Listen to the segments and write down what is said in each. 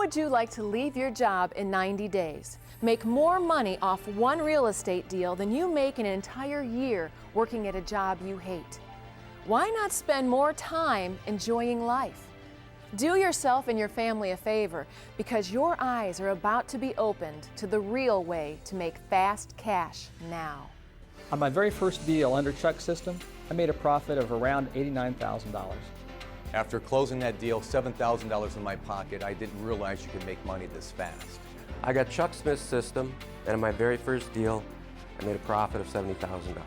would you like to leave your job in 90 days? Make more money off one real estate deal than you make in an entire year working at a job you hate? Why not spend more time enjoying life? Do yourself and your family a favor, because your eyes are about to be opened to the real way to make fast cash now. On my very first deal under Chuck's system, I made a profit of around $89,000. After closing that deal, $7,000 in my pocket, I didn't realize you could make money this fast. I got Chuck Smith's system, and in my very first deal, I made a profit of $70,000.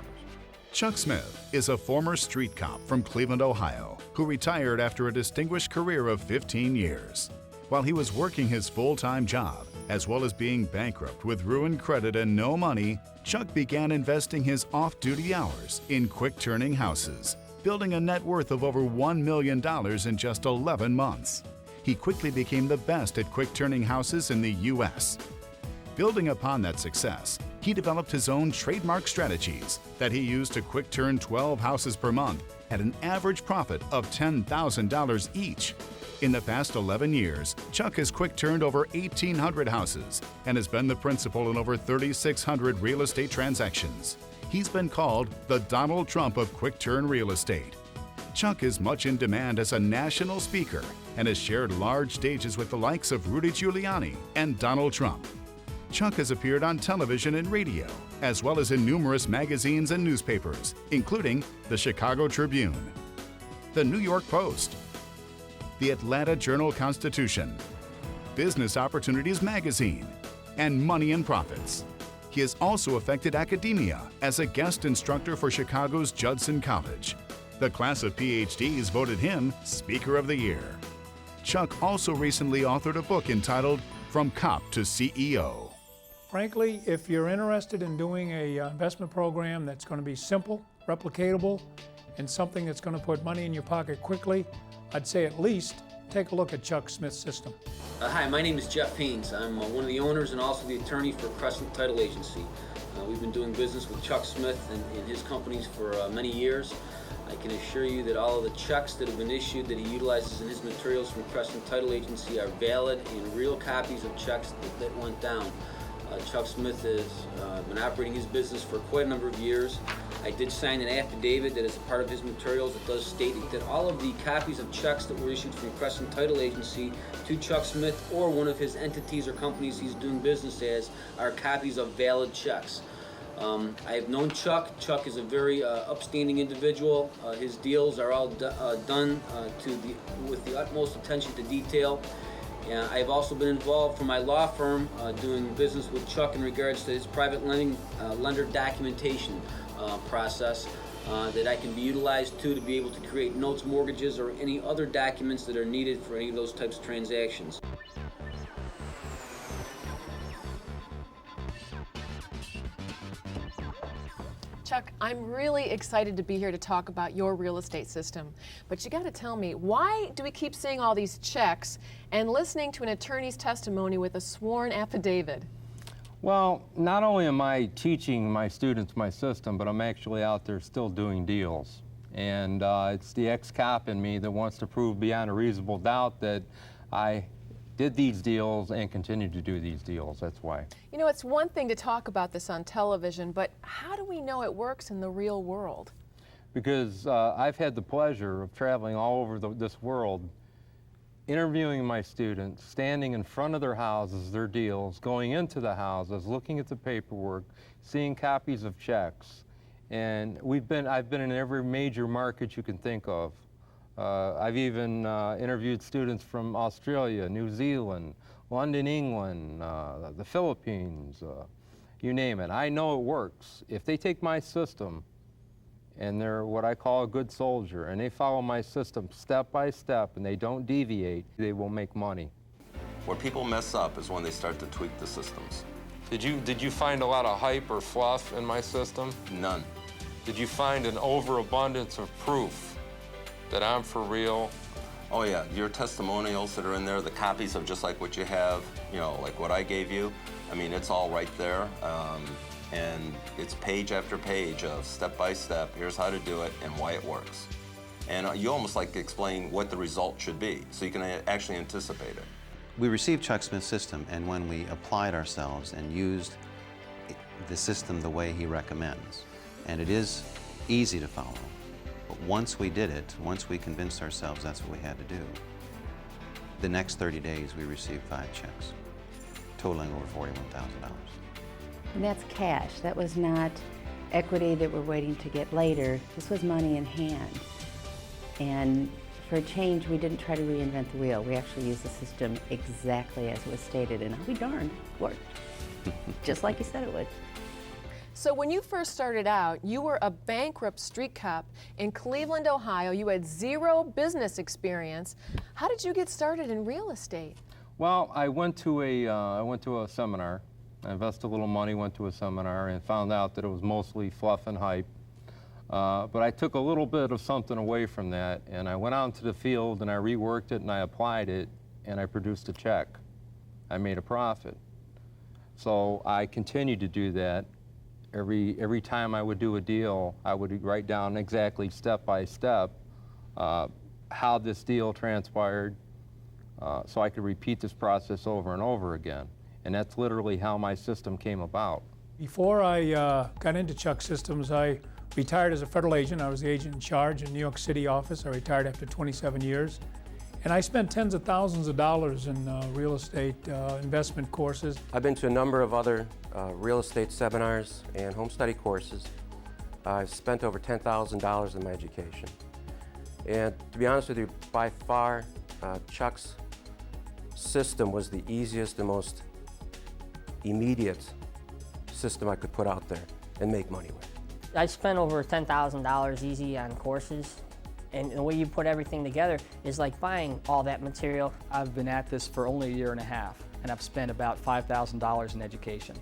Chuck Smith is a former street cop from Cleveland, Ohio, who retired after a distinguished career of 15 years. While he was working his full-time job, as well as being bankrupt with ruined credit and no money, Chuck began investing his off-duty hours in quick-turning houses, building a net worth of over $1 million in just 11 months. He quickly became the best at quick-turning houses in the U.S. Building upon that success, he developed his own trademark strategies that he used to quick-turn 12 houses per month at an average profit of $10,000 each. In the past 11 years, Chuck has quick-turned over 1,800 houses and has been the principal in over 3,600 real estate transactions. He's been called the Donald Trump of quick-turn real estate. Chuck is much in demand as a national speaker and has shared large stages with the likes of Rudy Giuliani and Donald Trump. Chuck has appeared on television and radio, as well as in numerous magazines and newspapers, including the Chicago Tribune, the New York Post, the Atlanta Journal-Constitution, Business Opportunities Magazine, and Money and Profits. He has also affected academia as a guest instructor for Chicago's Judson College. The class of PhDs voted him Speaker of the Year. Chuck also recently authored a book entitled From Cop to CEO. Frankly, if you're interested in doing an investment program that's going to be simple, replicatable, and something that's going to put money in your pocket quickly, I'd say at least take a look at Chuck Smith's system. Hi, my name is Jeff Haynes. I'm one of the owners and also the attorney for Crescent Title Agency. We've been doing business with Chuck Smith and his companies for many years. I can assure you that all of the checks that have been issued that he utilizes in his materials from Crescent Title Agency are valid and real copies of checks that went down. Chuck Smith has been operating his business for quite a number of years. I did sign an affidavit that is a part of his materials that does state that all of the copies of checks that were issued from Crescent Title Agency to Chuck Smith or one of his entities or companies he's doing business as are copies of valid checks. I have known Chuck. Chuck is a very upstanding individual. His deals are all done with the utmost attention to detail. I've also been involved for my law firm doing business with Chuck in regards to his private lender documentation process that I can be utilized to be able to create notes, mortgages, or any other documents that are needed for any of those types of transactions. Chuck, I'm really excited to be here to talk about your real estate system. But you got to tell me, why do we keep seeing all these checks and listening to an attorney's testimony with a sworn affidavit? Well, not only am I teaching my students my system, but I'm actually out there still doing deals. And it's the ex-cop in me that wants to prove beyond a reasonable doubt that I did these deals and continue to do these deals. That's why. You know, it's one thing to talk about this on television, but how do we know it works in the real world? Because I've had the pleasure of traveling all over this world, interviewing my students, standing in front of their houses, their deals, going into the houses, looking at the paperwork, seeing copies of checks. And I've been in every major market you can think of. I've even interviewed students from Australia, New Zealand, London, England, the Philippines, you name it. I know it works. If they take my system and they're what I call a good soldier and they follow my system step by step and they don't deviate, they will make money. Where people mess up is when they start to tweak the systems. Did you find a lot of hype or fluff in my system? None. Did you find an overabundance of proof that I'm for real? Oh yeah, your testimonials that are in there, the copies of just like what you have, you know, like what I gave you, I mean, it's all right there. And it's page after page of step by step, here's how to do it and why it works. And you almost like explain what the result should be, so you can actually anticipate it. We received Chuck Smith's system, and when we applied ourselves and used the system the way he recommends, and it is easy to follow, but once we did it, once we convinced ourselves that's what we had to do, the next 30 days we received 5 checks, totaling over $41,000. And that's cash. That was not equity that we're waiting to get later. This was money in hand. And for a change, we didn't try to reinvent the wheel. We actually used the system exactly as it was stated, and I'll be darned, it worked. Just like you said it would. So when you first started out, you were a bankrupt street cop in Cleveland, Ohio. You had 0 business experience. How did you get started in real estate? Well, I went to a seminar. I invested a little money, went to a seminar, and found out that it was mostly fluff and hype. But I took a little bit of something away from that, and I went out into the field and I reworked it and I applied it, and I produced a check. I made a profit. So I continued to do that. Every time I would do a deal, I would write down exactly step by step how this deal transpired, so I could repeat this process over and over again. And that's literally how my system came about. Before I got into Chuck Systems, I retired as a federal agent. I was the agent in charge in New York City office. I retired after 27 years. And I spent tens of thousands of dollars in real estate investment courses. I've been to a number of other real estate seminars and home study courses. I've spent over $10,000 in my education. And to be honest with you, by far, Chuck's system was the easiest and most immediate system I could put out there and make money with. I spent over $10,000 easy on courses, and the way you put everything together is like buying all that material. I've been at this for only a year and a half, and I've spent about $5,000 in education.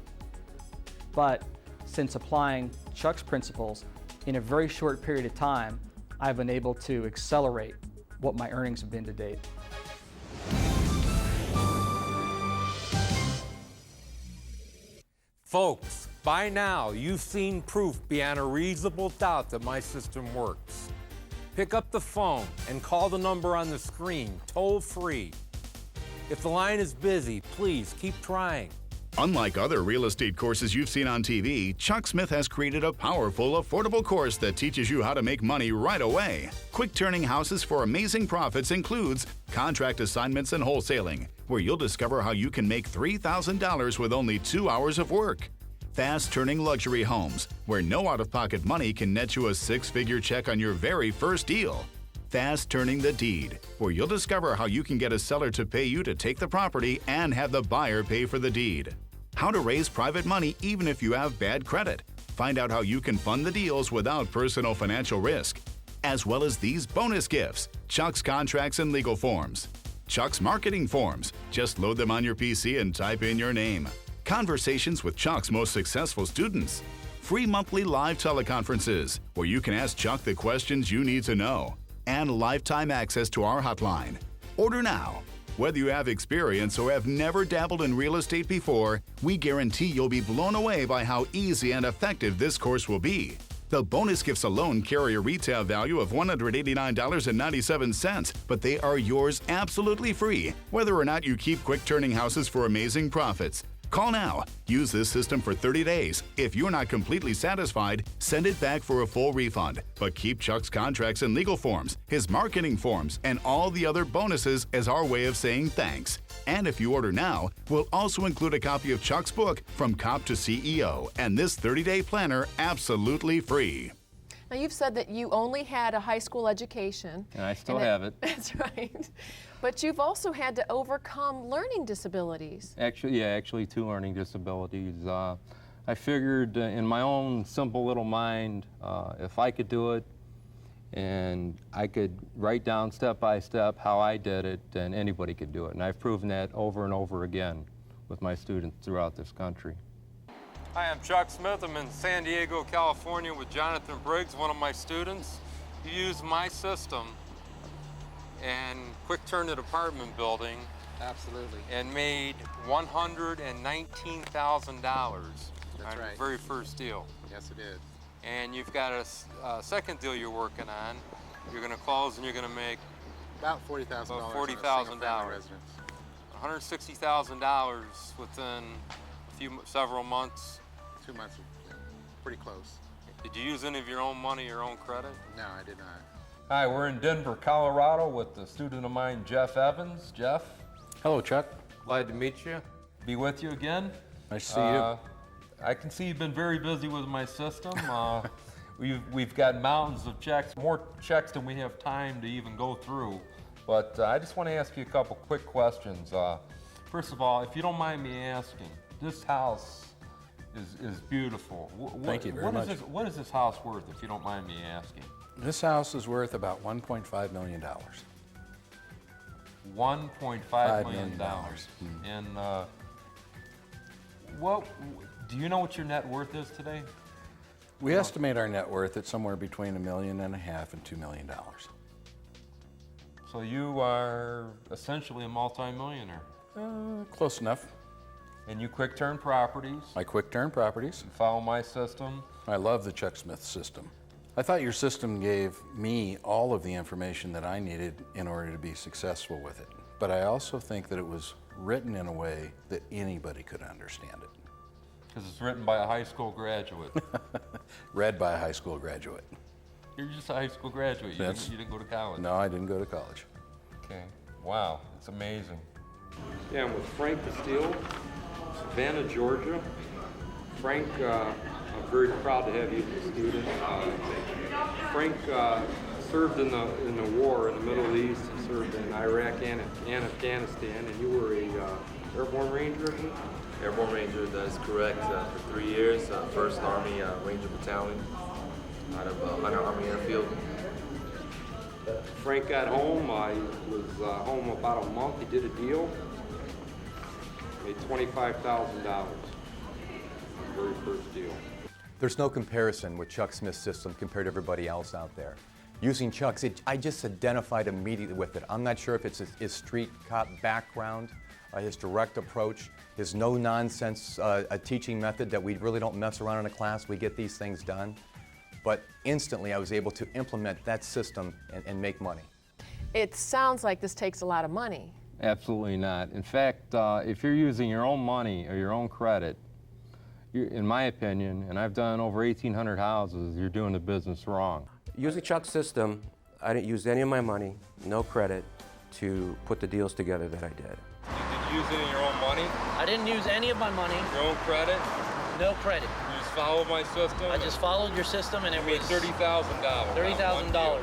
But since applying Chuck's principles in a very short period of time, I've been able to accelerate what my earnings have been to date. Folks, by now you've seen proof beyond a reasonable doubt that my system works. Pick up the phone and call the number on the screen, toll free. If the line is busy, please keep trying. Unlike other real estate courses you've seen on TV, Chuck Smith has created a powerful, affordable course that teaches you how to make money right away. Quick Turning Houses for Amazing Profits includes contract assignments and wholesaling, where you'll discover how you can make $3,000 with only 2 hours of work. Fast Turning Luxury Homes, where no out-of-pocket money can net you a 6-figure check on your very first deal. Fast Turning the Deed, where you'll discover how you can get a seller to pay you to take the property and have the buyer pay for the deed. How to raise private money even if you have bad credit. Find out how you can fund the deals without personal financial risk. As well as these bonus gifts: Chuck's contracts and legal forms, Chuck's marketing forms. Just load them on your PC and type in your name. Conversations with Chuck's most successful students. Free monthly live teleconferences where you can ask Chuck the questions you need to know. And lifetime access to our hotline. Order now. Whether you have experience or have never dabbled in real estate before, we guarantee you'll be blown away by how easy and effective this course will be. The bonus gifts alone carry a retail value of $189.97, but they are yours absolutely free, whether or not you keep Quick Turning Houses for Amazing Profits. Call now. Use this system for 30 days. If you're not completely satisfied, send it back for a full refund. But keep Chuck's contracts and legal forms, his marketing forms, and all the other bonuses as our way of saying thanks. And if you order now, we'll also include a copy of Chuck's book, From Cop to CEO, and this 30-day planner absolutely free. Now, you've said that you only had a high school education. And I still have it. That's right. But you've also had to overcome learning disabilities. Actually 2 learning disabilities. I figured in my own simple little mind, if I could do it and I could write down step by step how I did it, then anybody could do it. And I've proven that over and over again with my students throughout this country. Hi, I'm Chuck Smith. I'm in San Diego, California with Jonathan Briggs, one of my students. He used my system and Quick Turn It apartment building. Absolutely. And made $119,000 on right. the very first deal. Yes, it did. And you've got a second deal you're working on. You're going to close and you're going to make about $40,000. $40,000. $160,000 within several months. 2 months, yeah, pretty close. Did you use any of your own money, your own credit? No, I did not. Hi, we're in Denver, Colorado with a student of mine, Jeff Evans. Jeff? Hello, Chuck. Glad to meet you. Be with you again. Nice to see you. I can see you've been very busy with my system. We've got mountains of checks, more checks than we have time to even go through. But I just want to ask you a couple quick questions. First of all, if you don't mind me asking, this house is beautiful. Thank you very much. What is this house worth, if you don't mind me asking? This house is worth about $1.5 million. $1.5 million. And do you know what your net worth is today? We estimate our net worth at somewhere between $1.5 million and $2 million. So you are essentially a multimillionaire. Close enough. And you quick turn properties. I quick turn properties. You follow my system. I love the Chuck Smith system. I thought your system gave me all of the information that I needed in order to be successful with it. But I also think that it was written in a way that anybody could understand it. Because it's written by a high school graduate. Read by a high school graduate. You're just a high school graduate. You didn't go to college. No, I didn't go to college. Okay. Wow, it's amazing. Yeah, I'm with Frank Castile, Savannah, Georgia. Frank, I'm very proud to have you as a student. Frank served in the war in the Middle East. He served in Iraq and Afghanistan, and you were a airborne ranger, I think? Airborne Ranger, that is correct. For 3 years, 1st Army Ranger Battalion out of Hunter Army Airfield. Frank got home. I was home about a month. He did a deal. Made $25,000. Very first deal. There's no comparison with Chuck Smith's system compared to everybody else out there. Using Chuck's, I just identified immediately with it. I'm not sure if it's his street cop background, his direct approach, his no-nonsense teaching method that we really don't mess around in a class. We get these things done. But instantly I was able to implement that system and make money. It sounds like this takes a lot of money. Absolutely not. In fact, if you're using your own money or your own credit, in my opinion, and I've done over 1,800 houses, you're doing the business wrong. Using Chuck's system, I didn't use any of my money, no credit, to put the deals together that I did. Did you use any of your own money? I didn't use any of my money. Your own credit? No credit. You just followed my system? I just followed your system and it was $30,000. $30,000.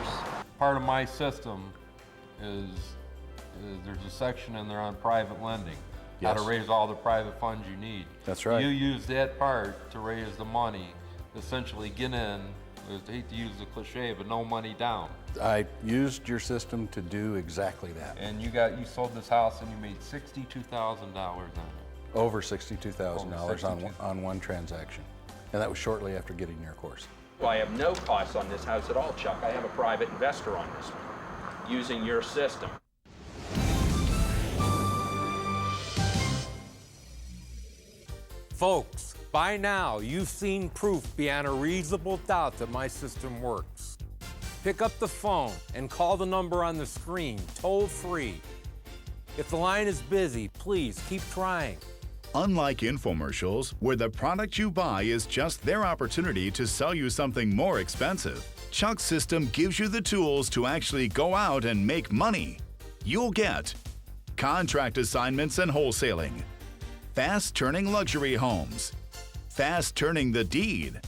Part of my system is there's a section in there on private lending. Yes. How to raise all the private funds you need. That's right. You use that part to raise the money, essentially get in, I hate to use the cliche, but no money down. I used your system to do exactly that. And you sold this house and you made $62,000 on it. Over $62,000 on one transaction. And that was shortly after getting your course. Well, I have no costs on this house at all, Chuck. I have a private investor on this one, using your system. Folks, by now you've seen proof beyond a reasonable doubt that my system works. Pick up the phone and call the number on the screen, toll free. If the line is busy, please keep trying. Unlike infomercials, where the product you buy is just their opportunity to sell you something more expensive, Chuck's system gives you the tools to actually go out and make money. You'll get contract assignments and wholesaling, fast-turning luxury homes, fast-turning the deed,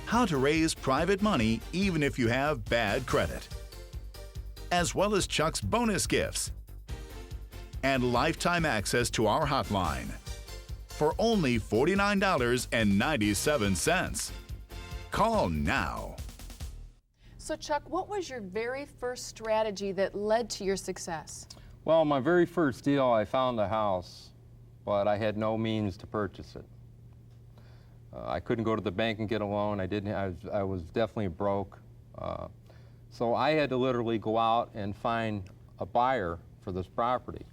how to raise private money even if you have bad credit, as well as Chuck's bonus gifts, and lifetime access to our hotline for only $49.97. Call now. So Chuck, what was your very first strategy that led to your success? Well, my very first deal, I found a house, but I had no means to purchase it. I couldn't go to the bank and get a loan. I was definitely broke. So I had to literally go out and find a buyer for this property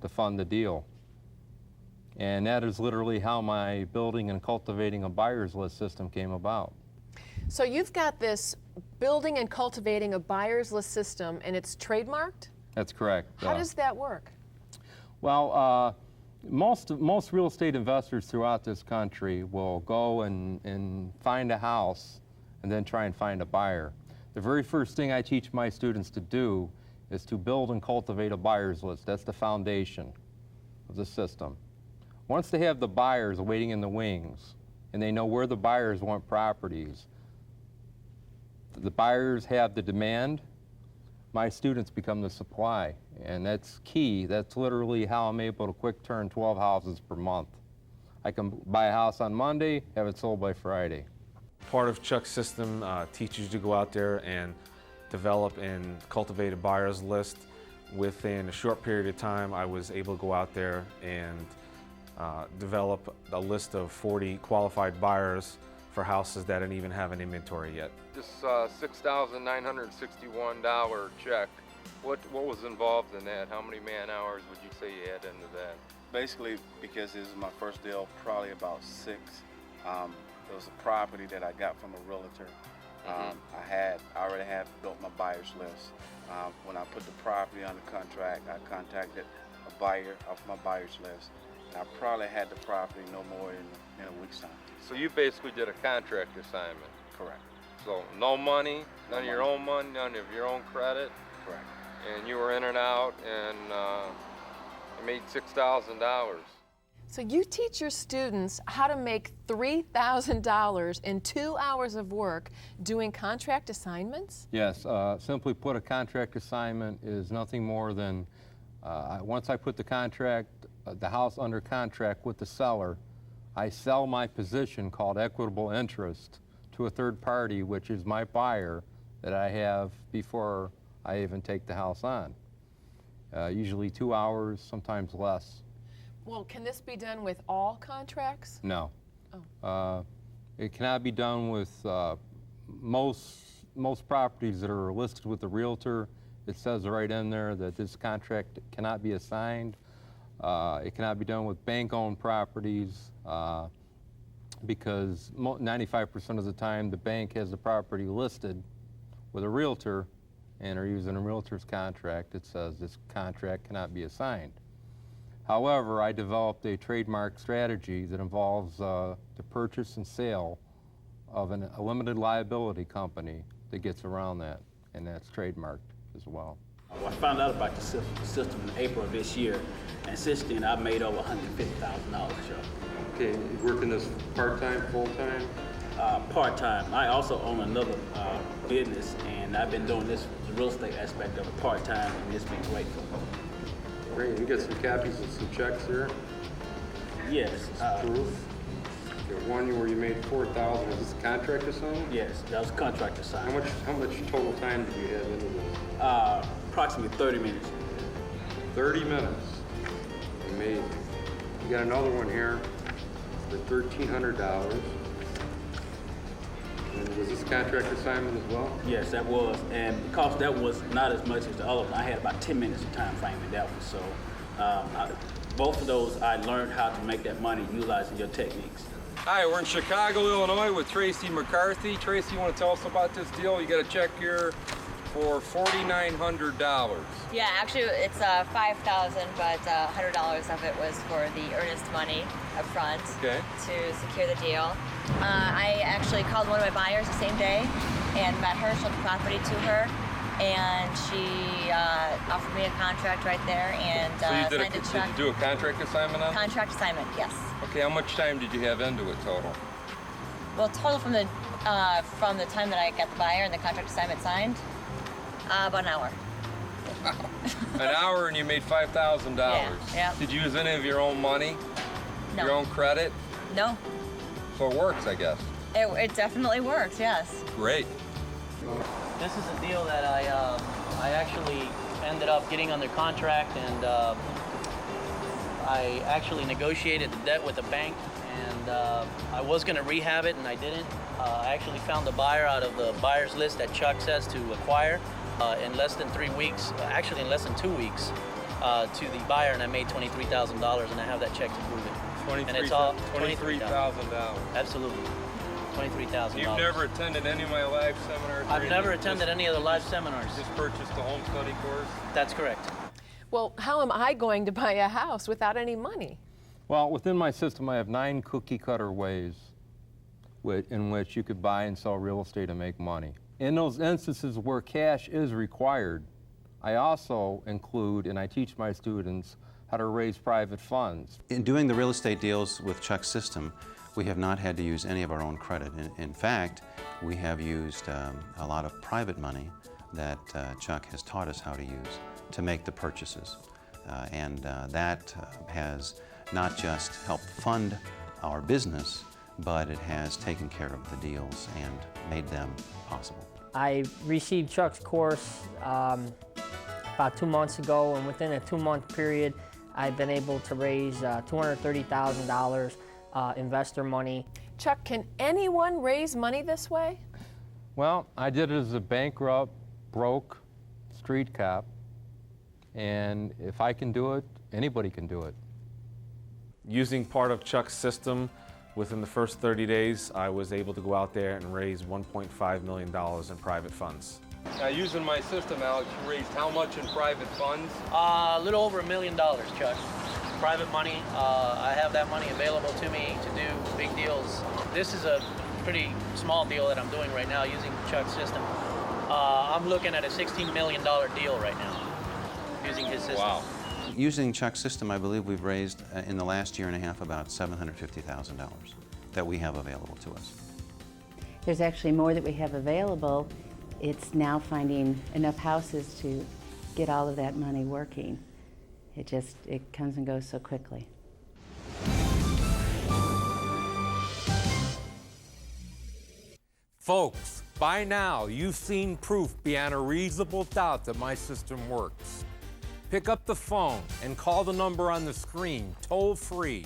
to fund the deal. And that is literally how my building and cultivating a buyer's list system came about. So you've got this building and cultivating a buyer's list system, and it's trademarked? That's correct. How does that work? Well, most real estate investors throughout this country will go and find a house and then try and find a buyer. The very first thing I teach my students to do is to build and cultivate a buyer's list. That's the foundation of the system. Once they have the buyers waiting in the wings and they know where the buyers want properties, the buyers have the demand, my students become the supply. And that's key. That's literally how I'm able to quick turn 12 houses per month. I can buy a house on Monday, have it sold by Friday. Part of Chuck's system teaches you to go out there and develop and cultivate a buyer's list. Within a short period of time, I was able to go out there and develop a list of 40 qualified buyers for houses that didn't even have an inventory yet. This $6,961 check, what was involved in that? How many man hours would you say you had into that? Basically, because this is my first deal, probably about 6. It was a property that I got from a realtor. I already had built my buyer's list. When I put the property under contract, I contacted a buyer off my buyer's list. And I probably had the property no more than a week's time. So you basically did a contract assignment? Correct. So no money, none of your own money, none of your own credit? Correct. And you were in and out, and you made $6,000. So you teach your students how to make $3,000 in 2 hours of work doing contract assignments? Yes, simply put, a contract assignment is nothing more than, once I put the contract, the house under contract with the seller, I sell my position called equitable interest to a third party, which is my buyer that I have before I even take the house on. Usually 2 hours, sometimes less. Well, can this be done with all contracts? No. Oh. It cannot be done with most properties that are listed with the realtor. It says right in there that this contract cannot be assigned. It cannot be done with bank-owned properties because 95% of the time the bank has the property listed with a realtor and are using a realtor's contract. It says this contract cannot be assigned. However, I developed a trademark strategy that involves the purchase and sale of a limited liability company that gets around that, and that's trademarked as well. Well, I found out about the system in April of this year, and since then I've made over $150,000. Okay, you working this part-time, full-time? Part-time. I also own another business, and I've been doing this, the real estate aspect of it part-time, and it's been great for me. Great, you got some copies of some checks here? Yes. Proof? One where you made $4,000, was this a contract assignment? Yes, that was a contract assignment. How much total time did you have into this? Approximately 30 minutes. 30 minutes. You got another one here for $1,300. And was this a contract assignment as well? Yes, that was, and because that was not as much as the other one, I had about 10 minutes of time frame in that one. So both of those, I learned how to make that money utilizing your techniques. Hi, we're in Chicago, Illinois with Tracy McCarthy. Tracy, you want to tell us about this deal? You got a check here for $4,900. Yeah, actually it's $5,000, but $100 of it was for the earnest money up front to secure the deal. I actually called one of my buyers the same day and met her, showed the property to her, and she offered me a contract right there and signed a check. Did you do a contract assignment on it? Contract assignment, yes. Okay, how much time did you have into it total? Well, total from the time that I got the buyer and the contract assignment signed, about an hour. Wow. An hour and you made $5,000. Yeah. Did you use any of your own money? No. Your own credit? No. So it works, I guess. It definitely works, yes. Great. This is a deal that I actually ended up getting under contract, and I actually negotiated the debt with the bank, and I was going to rehab it, and I didn't. I actually found the buyer out of the buyer's list that Chuck says to acquire in less than 3 weeks, actually in less than 2 weeks, to the buyer, and I made $23,000, and I have that check to prove it. And it's all $23,000. Absolutely. $23,000. You've never attended any of my live seminars? I've never attended any of the live seminars. Just purchased the home study course? That's correct. Well, how am I going to buy a house without any money? Well, within my system, I have 9 cookie-cutter ways in which you could buy and sell real estate and make money. In those instances where cash is required, I also include, and I teach my students, how to raise private funds. In doing the real estate deals with Chuck's system, we have not had to use any of our own credit. In fact, we have used a lot of private money that Chuck has taught us how to use to make the purchases. That has not just helped fund our business, but it has taken care of the deals and made them possible. I received Chuck's course about 2 months ago, and within a 2-month period, I've been able to raise $230,000 investor money. Chuck, can anyone raise money this way? Well, I did it as a bankrupt, broke street cop, and if I can do it, anybody can do it. Using part of Chuck's system, within the first 30 days, I was able to go out there and raise $1.5 million in private funds. Now, using my system, Alex, you raised how much in private funds? A little over $1 million, Chuck. Private money. I have that money available to me to do big deals. This is a pretty small deal that I'm doing right now using Chuck's system. I'm looking at a $16 million deal right now using his system. Wow. Using Chuck's system, I believe we've raised in the last year and a half about $750,000 that we have available to us. There's actually more that we have available. It's now finding enough houses to get all of that money working. It comes and goes so quickly. Folks, by now you've seen proof beyond a reasonable doubt that my system works. Pick up the phone and call the number on the screen, toll free.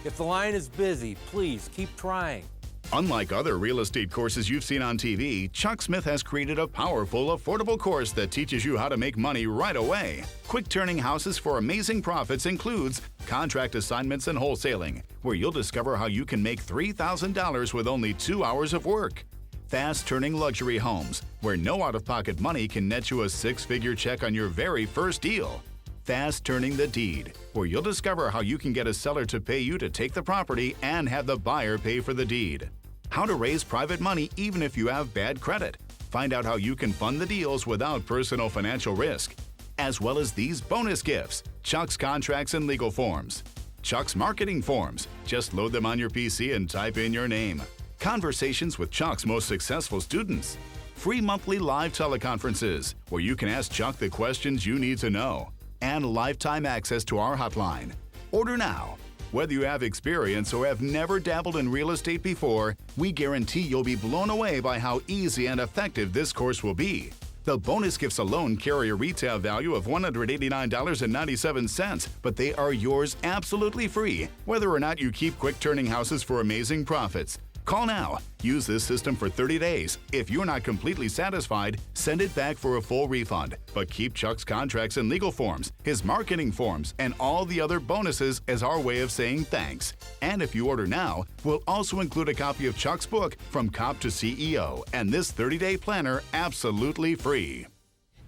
If the line is busy, please keep trying. Unlike other real estate courses you've seen on TV, Chuck Smith has created a powerful, affordable course that teaches you how to make money right away. Quick turning houses for amazing profits includes contract assignments and wholesaling, where you'll discover how you can make $3,000 with only 2 hours of work. Fast turning luxury homes, where no out-of-pocket money can net you a 6-figure check on your very first deal. Fast turning the deed, where you'll discover how you can get a seller to pay you to take the property and have the buyer pay for the deed. How to raise private money even if you have bad credit. Find out how you can fund the deals without personal financial risk. As well as these bonus gifts: Chuck's contracts and legal forms, Chuck's marketing forms. Just load them on your PC and type in your name. Conversations with Chuck's most successful students. Free monthly live teleconferences, where you can ask Chuck the questions you need to know. And lifetime access to our hotline. Order now. Whether you have experience or have never dabbled in real estate before, we guarantee you'll be blown away by how easy and effective this course will be. The bonus gifts alone carry a retail value of $189.97, but they are yours absolutely free, whether or not you keep quick turning houses for amazing profits. Call now. Use this system for 30 days. If you're not completely satisfied, send it back for a full refund. But keep Chuck's contracts and legal forms, his marketing forms, and all the other bonuses as our way of saying thanks. And if you order now, we'll also include a copy of Chuck's book, From Cop to CEO, and this 30-day planner absolutely free.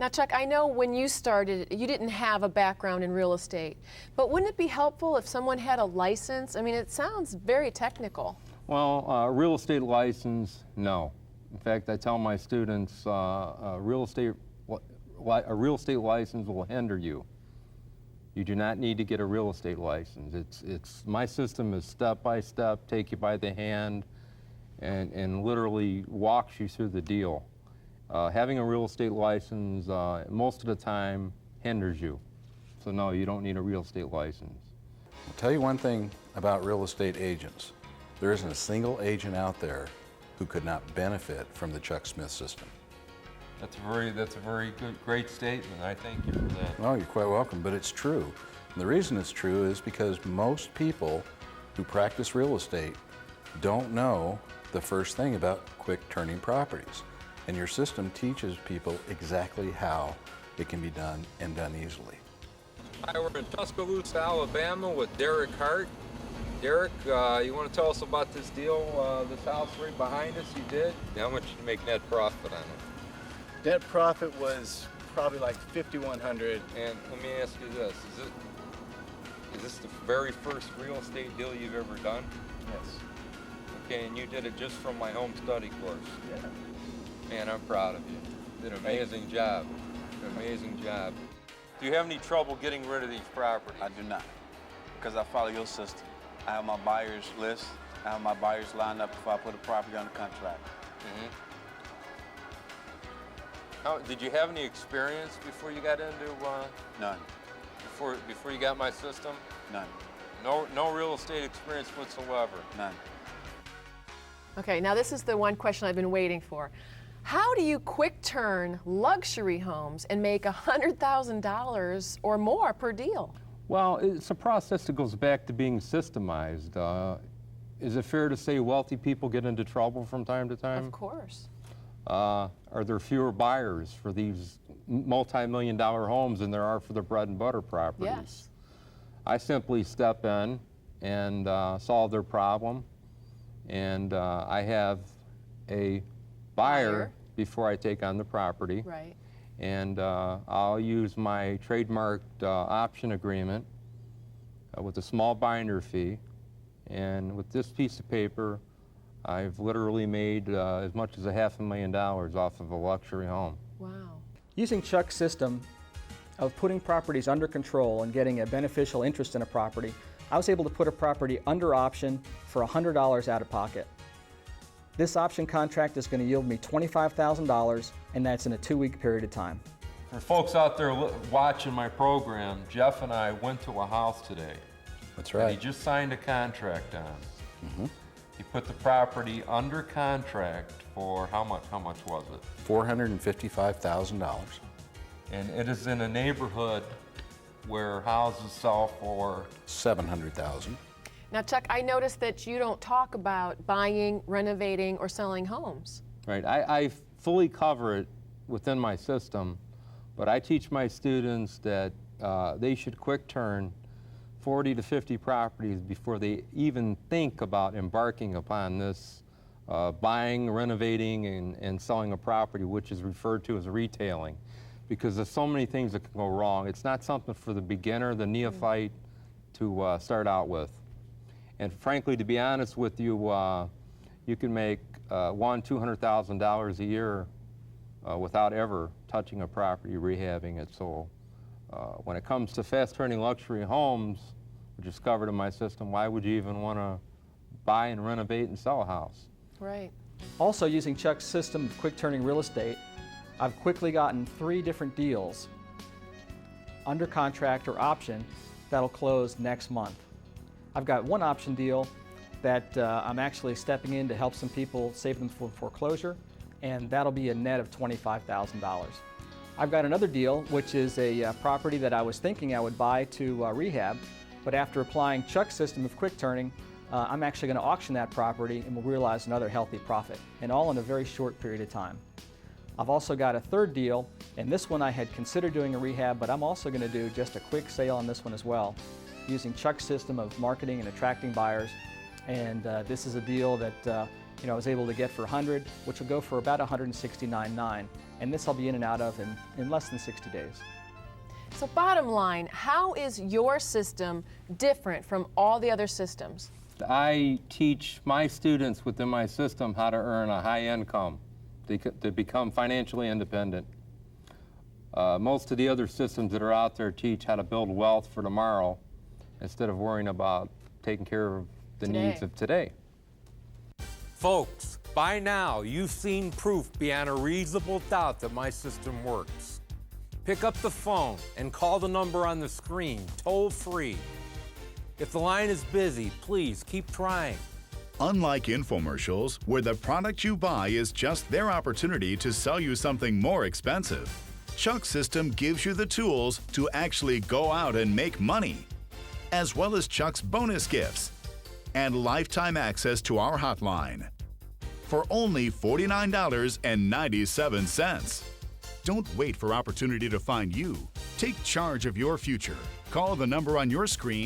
Now, Chuck, I know when you started, you didn't have a background in real estate, but wouldn't it be helpful if someone had a license? I mean, it sounds very technical. Well, a real estate license, no. In fact, I tell my students a real estate license will hinder you. You do not need to get a real estate license. My system is step by step, take you by the hand, and literally walks you through the deal. Having a real estate license most of the time hinders you. So no, you don't need a real estate license. I'll tell you one thing about real estate agents. There isn't a single agent out there who could not benefit from the Chuck Smith system. That's a very great statement. I thank you for that. Oh, you're quite welcome, but it's true. And the reason it's true is because most people who practice real estate don't know the first thing about quick turning properties. And your system teaches people exactly how it can be done and done easily. Hi, we're in Tuscaloosa, Alabama with Derek Hart. Derek, you want to tell us about this deal, this house right behind us you did? How much did you make net profit on it? Net profit was probably like 5,100. And let me ask you this, is this the very first real estate deal you've ever done? Yes. Okay, and you did it just from my home study course. Yeah. Man, I'm proud of you. Did an amazing job. Amazing job. Do you have any trouble getting rid of these properties? I do not, because I follow your system. I have my buyers list. I have my buyers lined up before I put a property under contract. Did you have any experience before you got into? None. Before you got my system? None. No real estate experience whatsoever. None. Okay, now this is the one question I've been waiting for. How do you quick turn luxury homes and make $100,000 or more per deal? Well, it's a process that goes back to being systemized. Is it fair to say wealthy people get into trouble from time to time? Of course. Are there fewer buyers for these multi-million-dollar homes than there are for the bread and butter properties? Yes. I simply step in and solve their problem, and I have a buyer before I take on the property. Right. And I'll use my trademarked option agreement with a small binder fee. And with this piece of paper, I've literally made as much as $500,000 off of a luxury home. Wow. Using Chuck's system of putting properties under control and getting a beneficial interest in a property, I was able to put a property under option for $100 out of pocket. This option contract is going to yield me $25,000, and that's in a 2-week period of time. For folks out there watching my program, Jeff and I went to a house today. That's right. He just signed a contract on. He put the property under contract for how much? How much was it? $455,000. And it is in a neighborhood where houses sell for $700,000. Now, Chuck, I noticed that you don't talk about buying, renovating, or selling homes. Right. I fully cover it within my system, but I teach my students that they should quick turn 40 to 50 properties before they even think about embarking upon this buying, renovating, and selling a property, which is referred to as retailing, because there's so many things that can go wrong. It's not something for the beginner, the neophyte, to start out with. And frankly, to be honest with you, you can make $200,000 a year without ever touching a property, rehabbing it. So when it comes to fast-turning luxury homes, which is covered in my system, why would you even want to buy and renovate and sell a house? Right. Also, using Chuck's system of quick-turning real estate, I've quickly gotten 3 different deals under contract or option that'll close next month. I've got one option deal that I'm actually stepping in to help some people save them from foreclosure, and that'll be a net of $25,000. I've got another deal, which is a property that I was thinking I would buy to rehab, but after applying Chuck's system of quick turning, I'm actually going to auction that property and will realize another healthy profit, and all in a very short period of time. I've also got a third deal, and this one I had considered doing a rehab, but I'm also going to do just a quick sale on this one as well, using Chuck's system of marketing and attracting buyers. And this is a deal that I was able to get for $100, which will go for about $169.9, and this I'll be in and out of in less than 60 days. So bottom line, how is your system different from all the other systems? I teach my students within my system how to earn a high income, to become financially independent. Most of the other systems that are out there teach how to build wealth for tomorrow instead of worrying about taking care of the needs of today. Folks, by now you've seen proof beyond a reasonable doubt that my system works. Pick up the phone and call the number on the screen, toll free. If the line is busy, please keep trying. Unlike infomercials, where the product you buy is just their opportunity to sell you something more expensive, Chuck's system gives you the tools to actually go out and make money, as well as Chuck's bonus gifts and lifetime access to our hotline for only $49.97. Don't wait for opportunity to find you. Take charge of your future. Call the number on your screen